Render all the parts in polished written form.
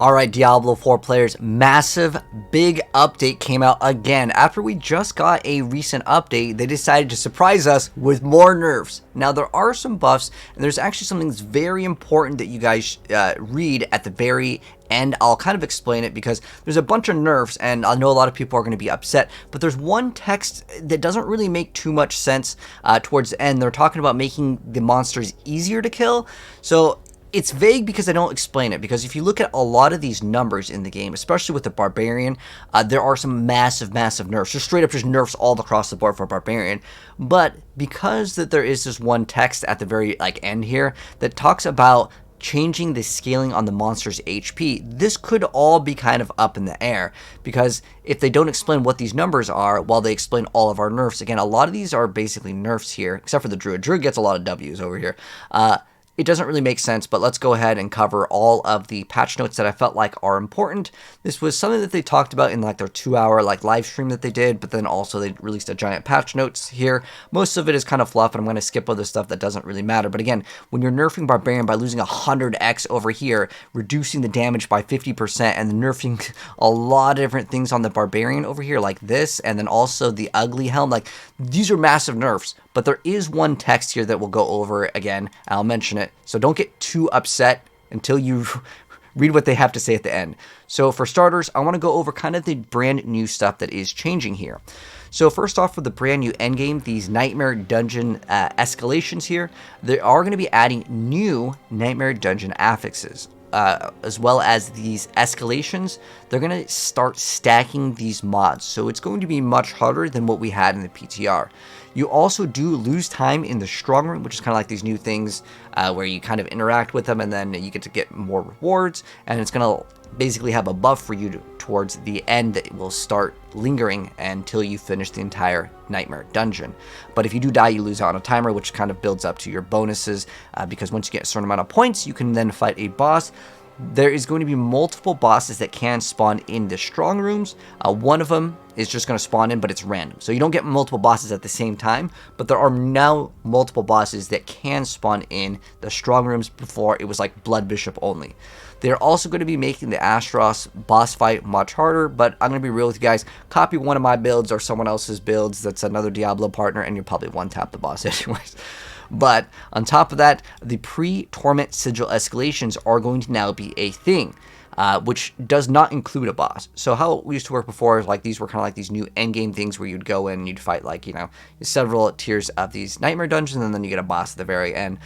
Alright, Diablo 4 players, massive, big update came out again. After we just got a recent update, they decided to surprise us with more nerfs. Now, there are some buffs, and there's actually something that's very important that you guys read at the very end. I'll kind of explain it because there's a bunch of nerfs, and I know a lot of people are going to be upset, but there's one text that doesn't really make too much sense towards the end. They're talking about making the monsters easier to kill, so it's vague because I don't explain it, because if you look at a lot of these numbers in the game, especially with the Barbarian, there are some massive nerfs, just straight up just nerfs all across the board for Barbarian. But because that there is this one text at the very end here that talks about changing the scaling on the monster's HP, this could all be kind of up in the air, because if they don't explain what these numbers are while they explain all of our nerfs, again, a lot of these are basically nerfs here, except for the Druid. Druid gets a lot of W's over here. It doesn't really make sense, but let's go ahead and cover all of the patch notes that I felt like are important. This was something that they talked about in their 2-hour live stream that they did, but then also they released a giant patch notes here. Most of it is kind of fluff, and I'm going to skip other stuff that doesn't really matter. But again, when you're nerfing Barbarian by losing 100x over here, reducing the damage by 50%, and then nerfing a lot of different things on the Barbarian over here like this, and then also the ugly helm, these are massive nerfs. But there is one text here that we'll go over again. I'll mention it, so don't get too upset until you read what they have to say at the end. So for starters, I want to go over kind of the brand new stuff that is changing here. So first off, for the brand new endgame, these Nightmare Dungeon escalations here, they are going to be adding new Nightmare Dungeon affixes. As well as these escalations, they're going to start stacking these mods. So it's going to be much harder than what we had in the PTR. You also do lose time in the strong room, which is kind of like these new things where you kind of interact with them, and then you get to get more rewards, and it's going to basically have a buff for you towards the end that will start lingering until you finish the entire Nightmare Dungeon. But if you do die, you lose out on a timer, which kind of builds up to your bonuses, because once you get a certain amount of points, you can then fight a boss. There is going to be multiple bosses that can spawn in the strong rooms. One of them is just going to spawn in, but it's random. So you don't get multiple bosses at the same time, but there are now multiple bosses that can spawn in the strong rooms. Before, it was like Blood Bishop only. They're also going to be making the Astros boss fight much harder, but I'm going to be real with you guys. Copy one of my builds or someone else's builds that's another Diablo partner, and you'll probably one-tap the boss anyways. But on top of that, the pre-Torment Sigil escalations are going to now be a thing, which does not include a boss. So how it used to work before is these were kind of like these new endgame things where you'd go in and you'd fight several tiers of these nightmare dungeons, and then you get a boss at the very end.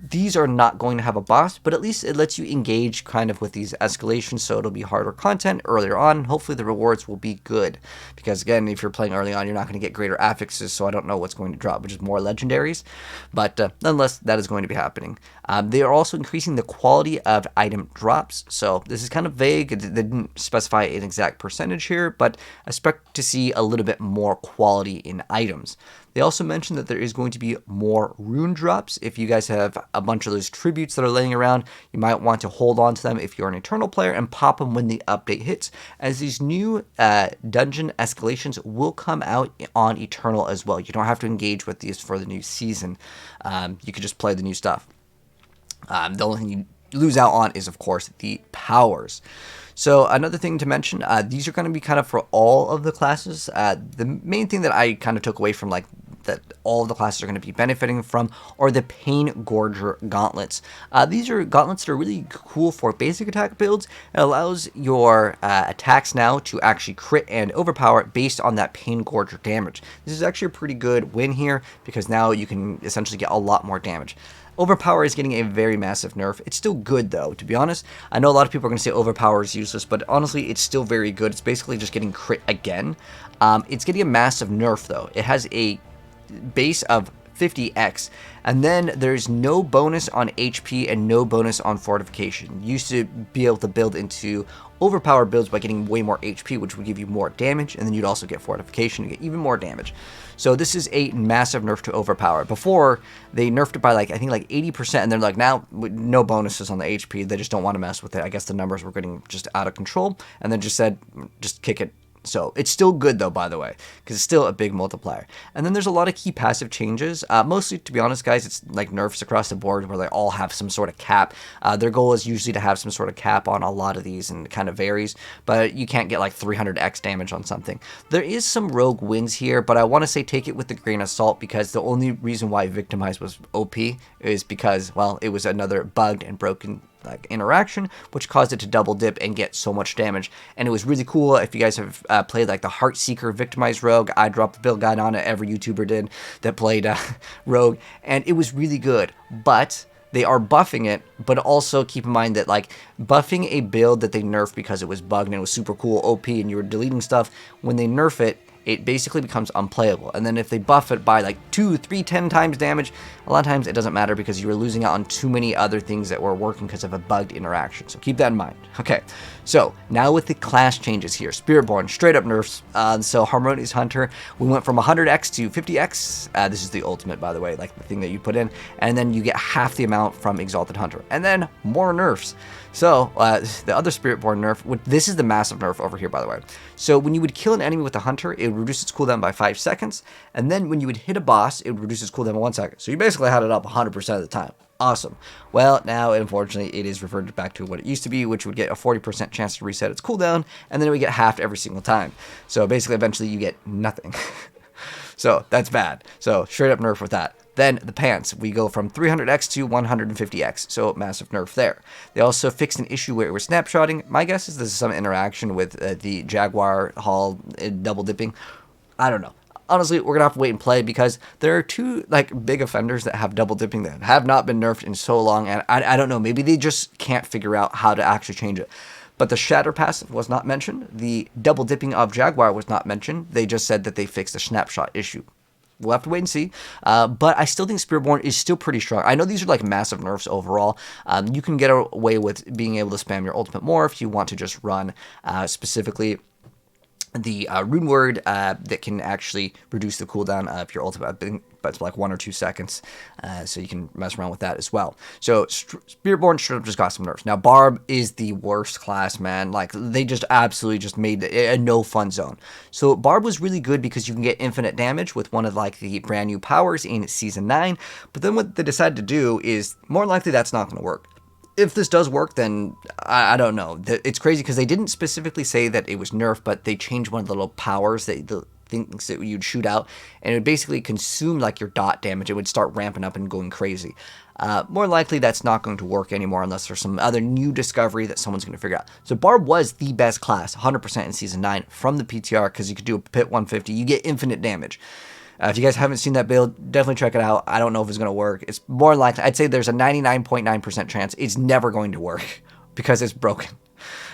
These are not going to have a boss, but at least it lets you engage kind of with these escalations, so it'll be harder content earlier on. Hopefully the rewards will be good, because again, if you're playing early on, you're not going to get greater affixes, so I don't know what's going to drop, which is more legendaries, but nonetheless, that is going to be happening. They are also increasing the quality of item drops, so this is kind of vague. They didn't specify an exact percentage here, but I expect to see a little bit more quality in items. They also mentioned that there is going to be more rune drops. If you guys have a bunch of those tributes that are laying around, you might want to hold on to them if you're an Eternal player and pop them when the update hits, as these new dungeon escalations will come out on Eternal as well. You don't have to engage with these for the new season. You can just play the new stuff. The only thing you lose out on is, of course, the powers. So another thing to mention, these are going to be kind of for all of the classes. The main thing that I kind of took away from that all of the classes are going to be benefiting from are the Pain Gorger gauntlets. These are gauntlets that are really cool for basic attack builds. It allows your attacks now to actually crit and overpower based on that Pain Gorger damage. This is actually a pretty good win here, because now you can essentially get a lot more damage. Overpower is getting a very massive nerf. It's still good, though, to be honest. I know a lot of people are going to say Overpower is useless, but honestly, it's still very good. It's basically just getting crit again. It's getting a massive nerf, though. It has a base of 50x, and then there's no bonus on HP and no bonus on fortification. You used to be able to build into overpowered builds by getting way more HP, which would give you more damage, and then you'd also get fortification to get even more damage. So this is a massive nerf to overpower. Before, they nerfed it by I think 80%, and they're now no bonuses on the HP. They just don't want to mess with it. I guess the numbers were getting just out of control, and then just said, just kick it. So it's still good though, by the way, because it's still a big multiplier. And then there's a lot of key passive changes. Mostly, to be honest, guys, it's like nerfs across the board where they all have some sort of cap. Their goal is usually to have some sort of cap on a lot of these, and it kind of varies, but you can't get like 300x damage on something. There is some rogue wins here, but I want to say take it with a grain of salt, because the only reason why Victimized was OP is because, well, it was another bugged and broken like interaction, which caused it to double dip and get so much damage. And it was really cool. If you guys have played like the Heartseeker Victimized Rogue, I dropped the build guide on it. Every YouTuber did that played Rogue, and it was really good. But they are buffing it, but also keep in mind that like buffing a build that they nerfed because it was bugged and it was super cool OP and you were deleting stuff, when they nerf it, it basically becomes unplayable. And then if they buff it by like 2, 3, 10 times damage, a lot of times it doesn't matter because you were losing out on too many other things that were working because of a bugged interaction. So keep that in mind. Okay, so now with the class changes here, Spiritborn, straight up nerfs. So Harmonious Hunter, we went from 100x to 50x. This is the ultimate, by the way, like the thing that you put in. And then you get half the amount from Exalted Hunter. And then more nerfs. So, the other Spiritborn nerf, this is the massive nerf over here, by the way. So, when you would kill an enemy with a Hunter, it would reduce its cooldown by 5 seconds. And then when you would hit a boss, it would reduce its cooldown by 1 second. So, you basically had it up 100% of the time. Awesome. Well, now, unfortunately, it is reverted back to what it used to be, which would get a 40% chance to reset its cooldown. And then it would get halved every single time. So, basically, eventually, you get nothing. So, that's bad. So, straight up nerf with that. Then the pants, we go from 300x to 150x, so massive nerf there. They also fixed an issue where it was snapshotting. My guess is this is some interaction with the Jaguar Hall double dipping. I don't know. Honestly, we're gonna have to wait and play because there are two like big offenders that have double dipping that have not been nerfed in so long, and I don't know. Maybe they just can't figure out how to actually change it. But the Shatter passive was not mentioned. The double dipping of Jaguar was not mentioned. They just said that they fixed the snapshot issue. We'll have to wait and see, but I still think Spiritborn is still pretty strong. I know these are like massive nerfs overall. You can get away with being able to spam your ultimate more if you want to just run specifically the rune word that can actually reduce the cooldown of your ultimate, but it's like 1 or 2 seconds, so you can mess around with that as well. So Spiritborn straight up just got some nerfs. Now Barb is the worst class, man. Like they just absolutely just made a no fun zone. So Barb was really good because you can get infinite damage with one of like the brand new powers in season 9, but then what they decided to do is more likely that's not going to work. If this does work, then I don't know. It's crazy because they didn't specifically say that it was nerfed, but they changed one of the little powers, the things that you'd shoot out, and it would basically consume like your dot damage. It would start ramping up and going crazy. More likely that's not going to work anymore unless there's some other new discovery that someone's going to figure out. So Barb was the best class, 100% in Season 9 from the PTR because you could do a pit 150. You get infinite damage. If you guys haven't seen that build, definitely check it out. I don't know if it's going to work. It's more likely, I'd say there's a 99.9% chance it's never going to work because it's broken.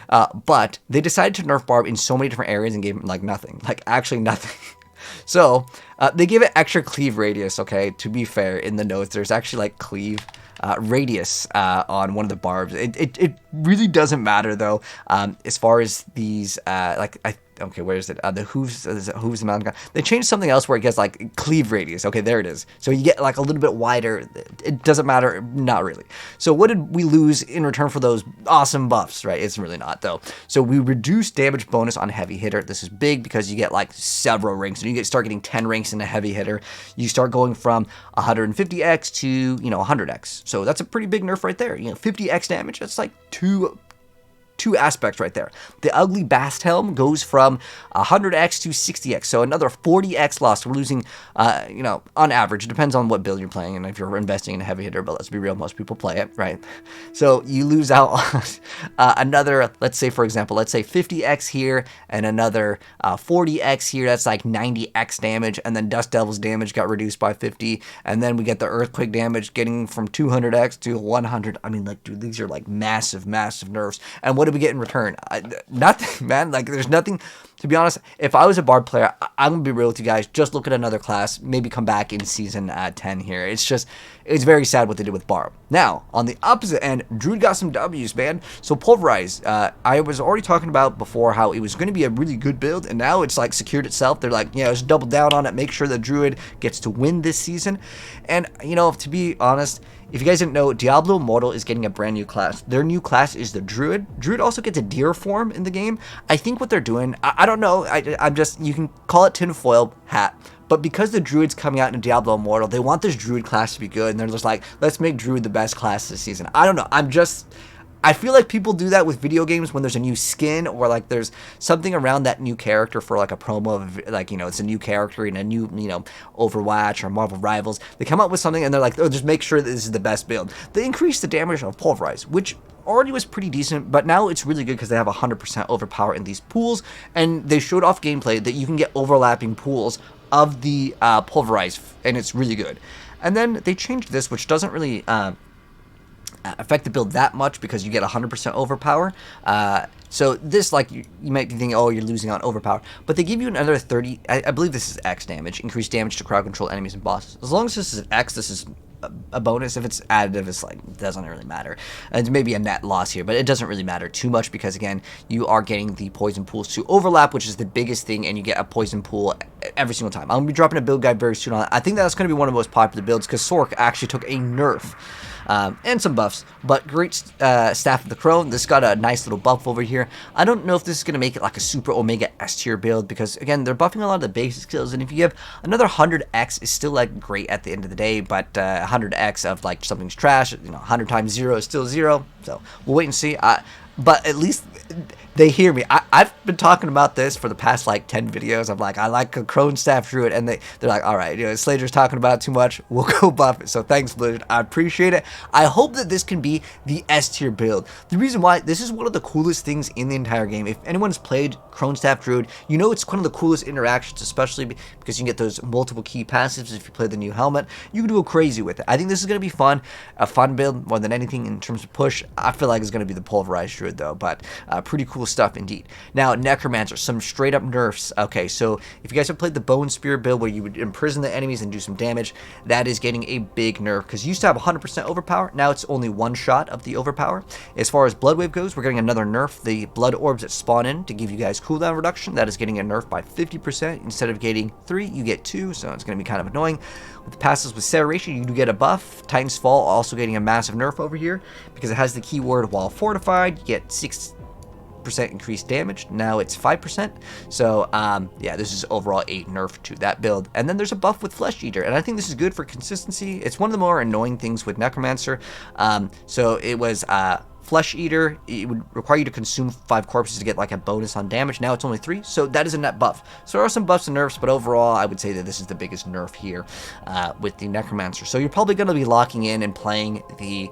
But they decided to nerf Barb in so many different areas and gave him like nothing, like actually nothing. So they give it extra cleave radius, okay, to be fair, in the notes. There's actually like cleave radius on one of the Barbs. It really doesn't matter though, as far as these, okay, where is it? The hooves the mountain guy. They changed something else where it gets like cleave radius. Okay, there it is. So you get like a little bit wider. It doesn't matter, not really. So what did we lose in return for those awesome buffs, right? It's really not though. So we reduced damage bonus on heavy hitter. This is big because you get like several ranks, and you start getting 10 ranks in a heavy hitter. You start going from 150x to 100x. So that's a pretty big nerf right there. 50x damage. That's like two aspects right there. The ugly Bast Helm goes from 100x to 60x, so another 40x loss. We're losing, on average. It depends on what build you're playing and if you're investing in a heavy hitter, but let's be real, most people play it, right? So you lose out on another, let's say, for example, let's say 50x here and another 40x here. That's like 90x damage, and then Dust Devil's damage got reduced by 50, and then we get the Earthquake damage getting from 200x to 100. I mean, like, dude, these are like massive, massive nerfs. And what do we get in return? Nothing, man. Like, there's nothing. To be honest, if I was a Barb player, I'm gonna be real with you guys. Just look at another class. Maybe come back in season 10 here. It's very sad what they did with Barb. Now, on the opposite end, Druid got some W's, man. So Pulverize, I was already talking about before how it was going to be a really good build, and now it's like secured itself. They're like, let's double down on it, make sure that Druid gets to win this season. And, to be honest, if you guys didn't know, Diablo Immortal is getting a brand new class. Their new class is the Druid. Druid also gets a deer form in the game. I think what they're doing, I don't know, I'm just, you can call it tinfoil hat. But because the Druid's coming out in Diablo Immortal, they want this Druid class to be good. And they're just like, let's make Druid the best class this season. I don't know. I feel like people do that with video games when there's a new skin or like there's something around that new character for like a promo of like, you know, it's a new character in a new, you know, Overwatch or Marvel Rivals. They come up with something and they're like, oh, just make sure that this is the best build. They increase the damage of Pulverize, which already was pretty decent, but now it's really good because they have 100% overpower in these pools, and they showed off gameplay that you can get overlapping pools of the Pulverize, and it's really good. And then they changed this, which doesn't really affect the build that much because you get 100% overpower. So this, like, you might be thinking, oh, you're losing on overpower, but they give you another 30, I believe this is X damage, increased damage to crowd control enemies and bosses. As long as this is X, this is a bonus. If it's additive, it's like, it doesn't really matter. It's maybe a net loss here, but it doesn't really matter too much because, again, you are getting the poison pools to overlap, which is the biggest thing, and you get a poison pool every single time. I'm going to be dropping a build guide very soon on that. I think that's going to be one of the most popular builds because Sork actually took a nerf. And some buffs, but great Staff of the Crone. This got a nice little buff over here. I don't know if this is going to make it like a super Omega S tier build because, again, they're buffing a lot of the basic skills, and if you have another 100x is still like great at the end of the day, but 100x of like something's trash, you know, 100 times 0 is still 0, so we'll wait and see. But at least they hear me. I've been talking about this for the past like 10 videos. I'm like, I like a Crone Staff Druid, and they're like, all right, you know, Slater's talking about it too much. We'll go buff it. So thanks, Blizzard. I appreciate it. I hope that this can be the S tier build. The reason why, this is one of the coolest things in the entire game. If anyone's played Crone Staff Druid, you know it's one of the coolest interactions, especially because you can get those multiple key passives if you play the new helmet. You can go crazy with it. I think this is going to be fun, a fun build more than anything in terms of push. I feel like it's going to be the Pulverized Druid though, but pretty cool stuff indeed. Now, Necromancer, some straight up nerfs. Okay, so if you guys have played the Bone Spear build where you would imprison the enemies and do some damage, that is getting a big nerf because you used to have 100% overpower. Now it's only one shot of the overpower. As far as Blood Wave goes, we're getting another nerf. The Blood Orbs that spawn in to give you guys cooldown reduction, that is getting a nerf by 50%. Instead of getting 3, you get 2, so it's going to be kind of annoying. With the passes with Separation, you do get a buff. Titan's Fall also getting a massive nerf over here because it has the keyword while fortified. You get 6% increased damage. Now it's 5%. So yeah, this is overall 8 nerf to that build. And then there's a buff with Flesh Eater, and I think this is good for consistency. It's one of the more annoying things with Necromancer. So it was Flesh Eater, it would require you to consume 5 corpses to get like a bonus on damage. Now it's only 3, so that is a net buff. So there are some buffs and nerfs, but overall I would say that this is the biggest nerf here with the Necromancer. So you're probably going to be locking in and playing the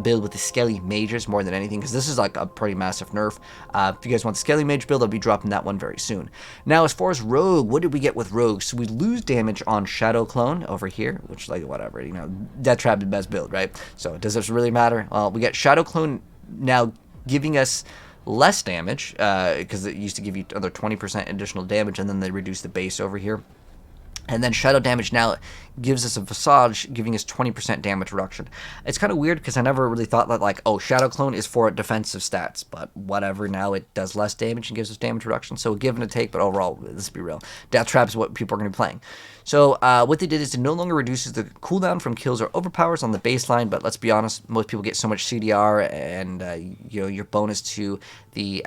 build with the Skele Mages more than anything, because this is like a pretty massive nerf. If you guys want the Skele Mage build, I'll be dropping that one very soon. Now as far as Rogue, what did we get with Rogue? So we lose damage on Shadow Clone over here, which like whatever, you know, Death Trap is the best build, right? So does this really matter? Well, we get Shadow Clone now giving us less damage because it used to give you another 20% additional damage, and then they reduced the base over here. And then Shadow Damage now gives us a Visage, giving us 20% damage reduction. It's kind of weird because I never really thought that, like, oh, Shadow Clone is for defensive stats, but whatever, now it does less damage and gives us damage reduction. So give and a take, but overall, let's be real, Death Trap is what people are going to be playing. So what they did is it no longer reduces the cooldown from kills or overpowers on the baseline, but let's be honest, most people get so much CDR, and you know, your bonus to the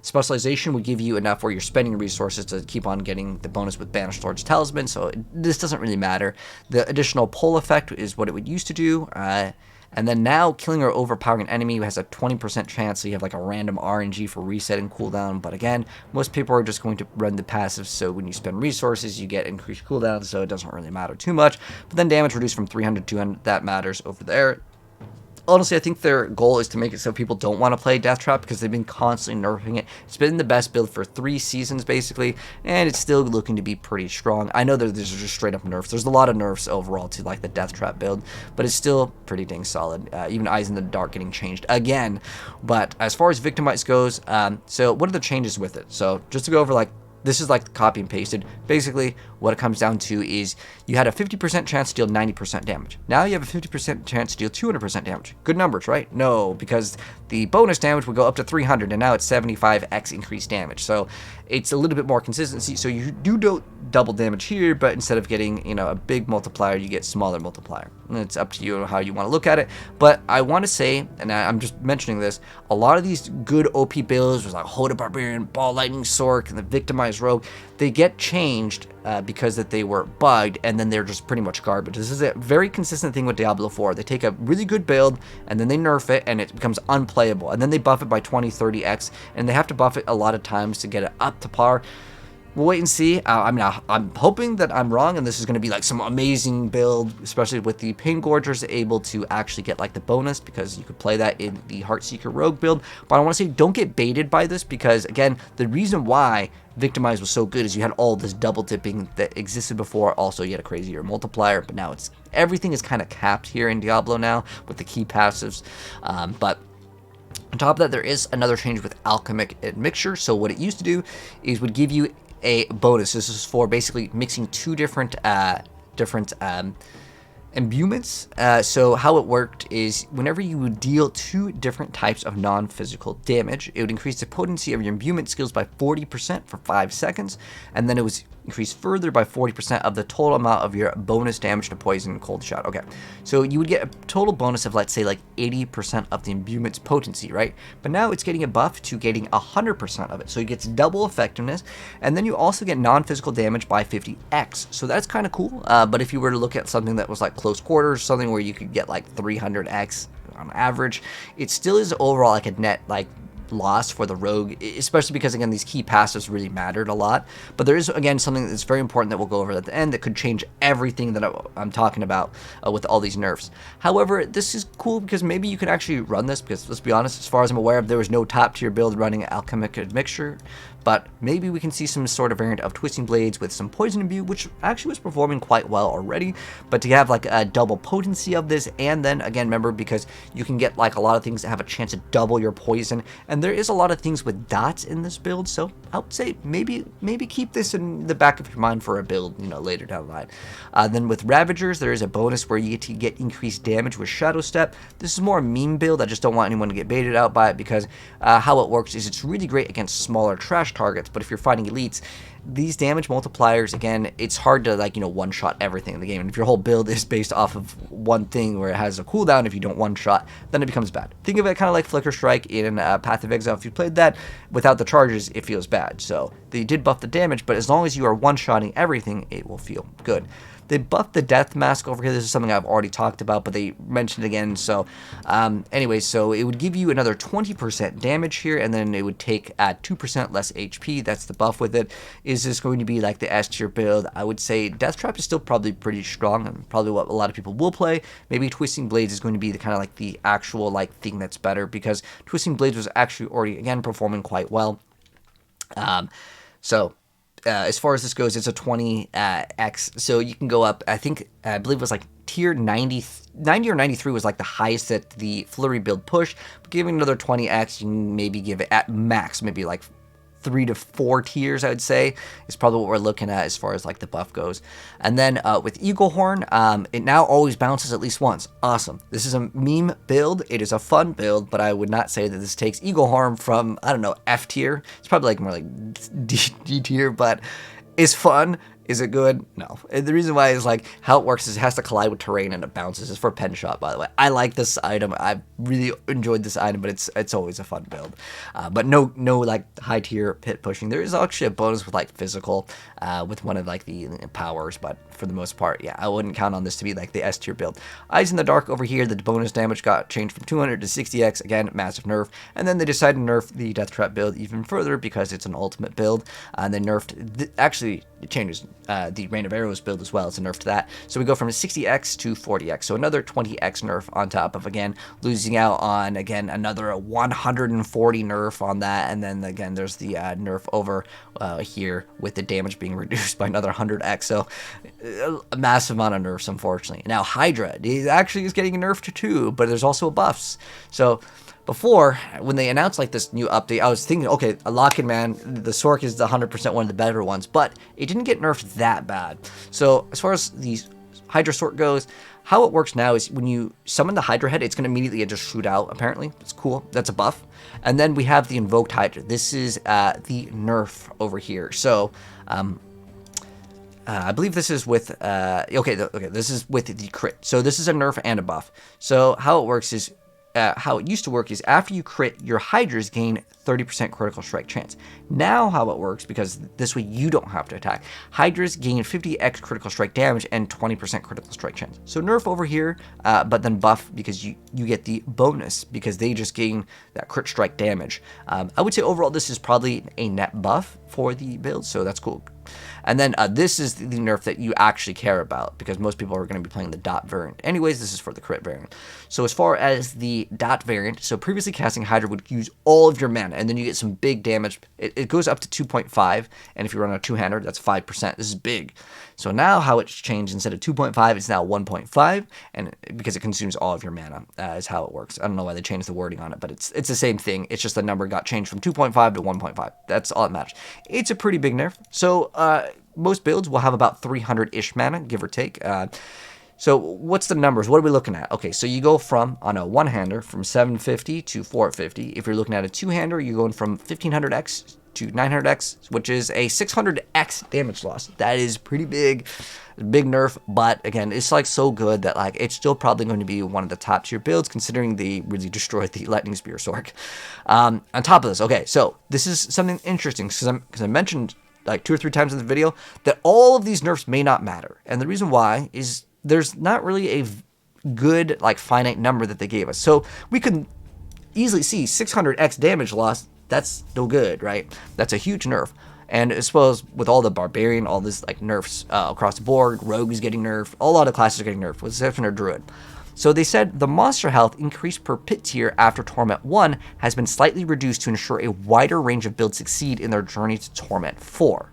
Specialization would give you enough where you're spending resources to keep on getting the bonus with Banished Lord's Talisman, so this doesn't really matter. The additional pull effect is what it would used to do, and then now killing or overpowering an enemy has a 20% chance, so you have like a random RNG for resetting cooldown, but again, most people are just going to run the passive, so when you spend resources, you get increased cooldown, so it doesn't really matter too much. But then damage reduced from 300 to 200, that matters over there. Honestly, I think their goal is to make it so people don't want to play Death Trap because they've been constantly nerfing it. It's been the best build for 3 seasons, basically, and it's still looking to be pretty strong. I know that there's just straight-up nerfs. There's a lot of nerfs overall to like the Death Trap build, but it's still pretty dang solid. Even Eyes in the Dark getting changed again. But as far as Victimized goes, so what are the changes with it? So just to go over like this is like copy and pasted. Basically, what it comes down to is you had a 50% chance to deal 90% damage. Now you have a 50% chance to deal 200% damage. Good numbers, right? No, because the bonus damage would go up to 300, and now it's 75x increased damage. So it's a little bit more consistency. So you do double damage here, but instead of getting, you know, a big multiplier, you get smaller multiplier. And it's up to you how you want to look at it. But I want to say, and I'm just mentioning this, a lot of these good OP builds, was like Horadric Barbarian, Ball Lightning Sork, and the Victimized Rogue, they get changed because that they were bugged, and then they're just pretty much garbage. This is a very consistent thing with Diablo 4. They take a really good build, and then they nerf it, and it becomes unplayable. And then they buff it by 20, 30x, and they have to buff it a lot of times to get it up to par. We'll wait and see. I mean, I'm hoping that I'm wrong, and this is going to be like some amazing build, especially with the Pain Gorgers able to actually get like the bonus, because you could play that in the Heartseeker Rogue build. But I want to say, don't get baited by this, because again, the reason why Victimized was so good is you had all this double dipping that existed before. Also, you had a crazier multiplier, but now everything is kind of capped here in Diablo now with the key passives. But on top of that, there is another change with Alchemic Admixture. So what it used to do is would give you a bonus. This is for basically mixing two different imbuements. So how it worked is whenever you would deal two different types of non-physical damage, it would increase the potency of your imbuement skills by 40% for 5 seconds, and then it was increased further by 40% of the total amount of your bonus damage to poison and cold shot. Okay, so you would get a total bonus of, let's say, like 80% of the imbuement's potency, right? But now it's getting a buff to getting 100% of it, so it gets double effectiveness, and then you also get non-physical damage by 50x, so that's kind of cool. But if you were to look at something that was like close quarters, something where you could get like 300x on average, it still is overall like a net like loss for the rogue, especially because again these key passives really mattered a lot. But there is again something that's very important that we'll go over at the end that could change everything that I'm talking about with all these nerfs. However, this is cool because maybe you can actually run this, because let's be honest, as far as I'm aware of, there was no top tier build running Alchemic Admixture. But maybe we can see some sort of variant of Twisting Blades with some Poison Imbue, which actually was performing quite well already. But to have like a double potency of this, and then again, remember, because you can get like a lot of things that have a chance to double your poison, and there is a lot of things with dots in this build, so I would say maybe keep this in the back of your mind for a build, you know, later down the line. Then with Ravagers, there is a bonus where you get increased damage with Shadow Step. This is more a meme build. I just don't want anyone to get baited out by it, because how it works is it's really great against smaller trash targets, but if you're fighting elites, these damage multipliers, again, it's hard to, like, you know, one-shot everything in the game. And if your whole build is based off of one thing where it has a cooldown, if you don't one-shot, then it becomes bad. Think of it kind of like Flicker Strike in Path of Exile. If you played that without the charges, it feels bad. So they did buff the damage, but as long as you are one-shotting everything, it will feel good. They buffed the Death Mask over here. This is something I've already talked about, but they mentioned it again. So anyway, so it would give you another 20% damage here, and then it would take 2% less HP. That's the buff with it. Is this going to be like the S tier build? I would say Death Trap is still probably pretty strong, and probably what a lot of people will play. Maybe Twisting Blades is going to be the kind of like the actual like thing that's better, because Twisting Blades was actually already, again, performing quite well. As far as this goes, it's a 20x, so you can go up, I believe it was like tier 90 or 93 was like the highest that the Flurry build pushed, but giving another 20x, you can maybe give it at max, maybe like 3 to 4 tiers, I would say, is probably what we're looking at as far as like the buff goes. And then with Eagle Horn, it now always bounces at least once. Awesome. This is a meme build. It is a fun build, but I would not say that this takes Eagle Horn from, I don't know, F tier. It's probably like more like D tier, but it's fun. Is it good? No. And the reason why is like how it works is it has to collide with terrain and it bounces. It's for pen shot, by the way. I like this item. I've really enjoyed this item, but it's always a fun build. But no like high tier pit pushing. There is actually a bonus with like physical with one of like the powers, but for the most part, yeah, I wouldn't count on this to be like the S tier build. Eyes in the Dark over here, the bonus damage got changed from 200 to 60x. Again, massive nerf. And then they decided to nerf the Death Trap build even further because it's an ultimate build. And they nerfed actually it changes the Rain of Arrows build as well. It's a nerf to that. So we go from 60x to 40x. So another 20x nerf on top of, again, losing out on, again, another 140 nerf on that. And then, again, there's the nerf over here with the damage being reduced by another 100x. So a massive amount of nerfs, unfortunately. Now, Hydra, it actually is getting a nerf to too, but there's also buffs. So before, when they announced like this new update, I was thinking, okay, a lock-in man, the Sork is 100% one of the better ones, but it didn't get nerfed that bad. So as far as the Hydra Sork goes, how it works now is when you summon the Hydra head, it's going to immediately just shoot out, apparently. It's cool. That's a buff. And then we have the Invoked Hydra. This is the nerf over here. So, I believe this is with, this is with the crit. So this is a nerf and a buff. So how it works is, how it used to work is after you crit, your Hydras gain 30% critical strike chance. Now how it works, because this way you don't have to attack, Hydras gain 50x critical strike damage and 20% critical strike chance. So nerf over here, but then buff because you get the bonus because they just gain that crit strike damage. I would say overall this is probably a net buff for the build, so that's cool. And then this is the nerf that you actually care about because most people are going to be playing the dot variant. Anyways, this is for the crit variant. So as far as the dot variant, so previously casting Hydra would use all of your mana and then you get some big damage. It goes up to 2.5, and if you run a two-hander, that's 5%. This is big. So now how it's changed, instead of 2.5, it's now 1.5, and because it consumes all of your mana is how it works. I don't know why they changed the wording on it, but it's the same thing. It's just the number got changed from 2.5 to 1.5. That's all that matters. It's a pretty big nerf. So most builds will have about 300-ish mana, give or take. So what's the numbers? What are we looking at? Okay, so you go from, on a one-hander, from 750 to 450. If you're looking at a two-hander, you're going from 1500x to 900x, which is a 600x damage loss. That is pretty big nerf, but again, it's like so good that like it's still probably going to be one of the top tier builds considering they really destroyed the Lightning Spear Sork. On top of this, okay, so this is something interesting because I mentioned like 2 or 3 times in the video that all of these nerfs may not matter, and the reason why is there's not really a good like finite number that they gave us. So we can easily see 600x damage loss. That's no good, right? That's a huge nerf. And I suppose with all the Barbarian, all this like nerfs across the board, Rogue is getting nerfed, a lot of classes are getting nerfed, with the exception of Druid. So they said the monster health increased per pit tier after Torment 1 has been slightly reduced to ensure a wider range of builds succeed in their journey to Torment 4.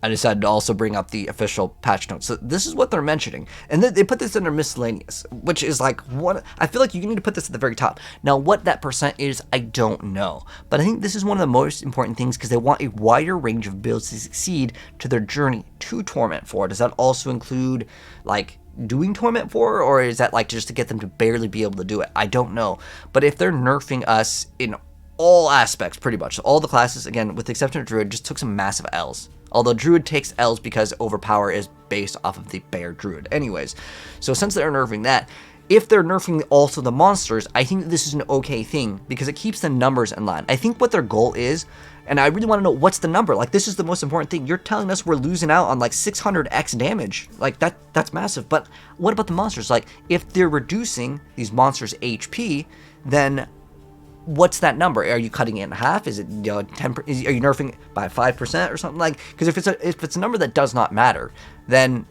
I decided to also bring up the official patch notes. So this is what they're mentioning. And they put this under miscellaneous, which is like, what? I feel like you need to put this at the very top. Now, what that percent is, I don't know. But I think this is one of the most important things because they want a wider range of builds to succeed to their journey to Torment 4. Does that also include, like, doing Torment 4? Or is that, like, just to get them to barely be able to do it? I don't know. But if they're nerfing us in all aspects, pretty much, all the classes, again, with the exception of Druid, just took some massive L's. Although Druid takes L's because Overpower is based off of the Bear Druid. Anyways, so since they're nerfing that, if they're nerfing also the monsters, I think this is an okay thing because it keeps the numbers in line. I think what their goal is, and I really want to know what's the number. Like, this is the most important thing. You're telling us we're losing out on like 600x damage. Like, that's massive. But what about the monsters? Like, if they're reducing these monsters' HP, then what's that number? Are you cutting it in half? Is it 10? Are you nerfing it by 5% or something? Like, because if it's a number that does not matter, then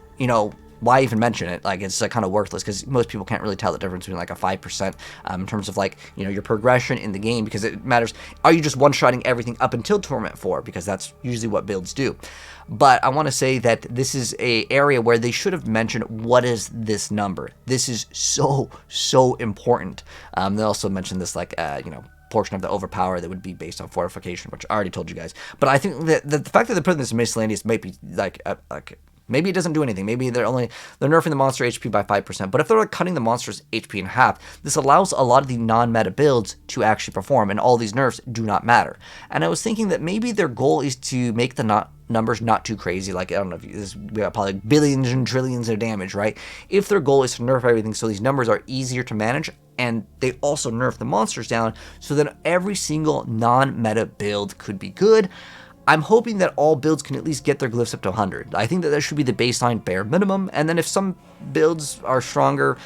why even mention it? Like, it's kind of worthless because most people can't really tell the difference between like a 5% in terms of like your progression in the game, because it matters. Are you just one-shotting everything up until Torment 4? Because that's usually what builds do. But I want to say that this is a area where they should have mentioned what is this number. This is so important. They also mentioned this like portion of the overpower that would be based on fortification, which I already told you guys. But I think that the fact that they're putting this miscellaneous might be like maybe it doesn't do anything. Maybe they're nerfing the monster HP by 5%. But if they're like cutting the monster's HP in half, this allows a lot of the non-meta builds to actually perform, and all these nerfs do not matter. And I was thinking that maybe their goal is to make the numbers not too crazy. Like, I don't know, we got probably billions and trillions of damage, right? If their goal is to nerf everything so these numbers are easier to manage, and they also nerf the monsters down so that every single non-meta build could be good, I'm hoping that all builds can at least get their glyphs up to 100. I think that should be the baseline bare minimum, and then if some builds are stronger,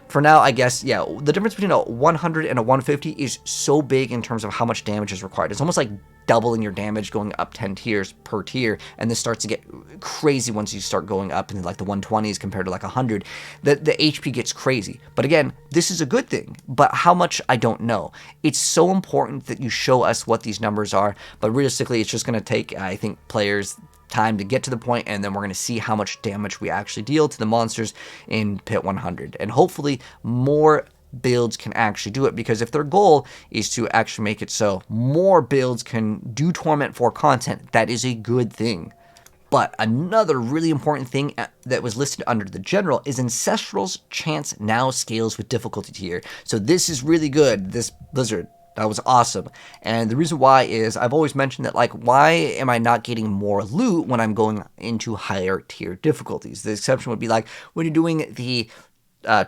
for now, I guess, yeah, the difference between a 100 and a 150 is so big in terms of how much damage is required. It's almost like doubling your damage going up 10 tiers per tier, and this starts to get crazy once you start going up into like the 120s compared to like 100. The HP gets crazy. But again, this is a good thing, but how much, I don't know. It's so important that you show us what these numbers are, but realistically, it's just going to take, I think, players time to get to the point, and then we're going to see how much damage we actually deal to the monsters in Pit 100. And hopefully more builds can actually do it, because if their goal is to actually make it so more builds can do Torment for content, that is a good thing. But another really important thing that was listed under the general is Ancestral's chance now scales with difficulty tier. So this is really good, this Blizzard. That was awesome. And the reason why is I've always mentioned that, like, why am I not getting more loot when I'm going into higher tier difficulties? The exception would be like when you're doing the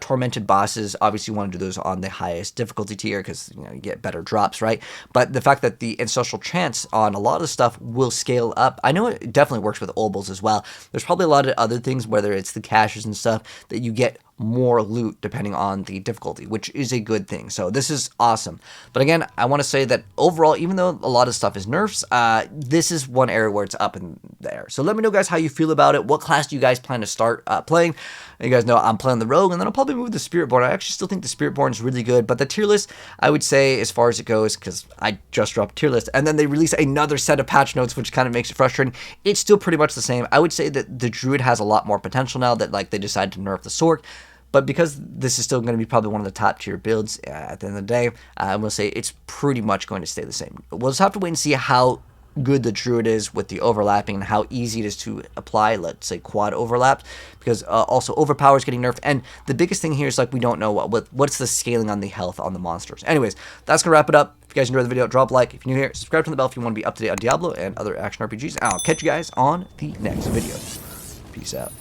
tormented bosses. Obviously you want to do those on the highest difficulty tier because you get better drops, right? But the fact that the ancestral chance on a lot of the stuff will scale up, I know it definitely works with obols as well. There's probably a lot of other things, whether it's the caches and stuff, that you get more loot depending on the difficulty, which is a good thing. So this is awesome. But again, I want to say that overall, even though a lot of stuff is nerfs, this is one area where it's up in there. So let me know, guys, how you feel about it. What class do you guys plan to start playing? You guys know I'm playing the Rogue, and then I'll probably move the Spiritborn. I actually still think the Spiritborn is really good, but the tier list, I would say, as far as it goes, because I just dropped tier list, and then they release another set of patch notes, which kind of makes it frustrating. It's still pretty much the same. I would say that the Druid has a lot more potential now that, like, they decided to nerf the Sword. But because this is still going to be probably one of the top tier builds at the end of the day, I will say it's pretty much going to stay the same. We'll just have to wait and see how good the Druid is with the overlapping and how easy it is to apply, let's say, quad overlaps, because also overpower is getting nerfed. And the biggest thing here is, like, we don't know what's the scaling on the health on the monsters. Anyways, that's going to wrap it up. If you guys enjoyed the video, drop a like. If you're new here, subscribe to the bell if you want to be up to date on Diablo and other action RPGs. And I'll catch you guys on the next video. Peace out.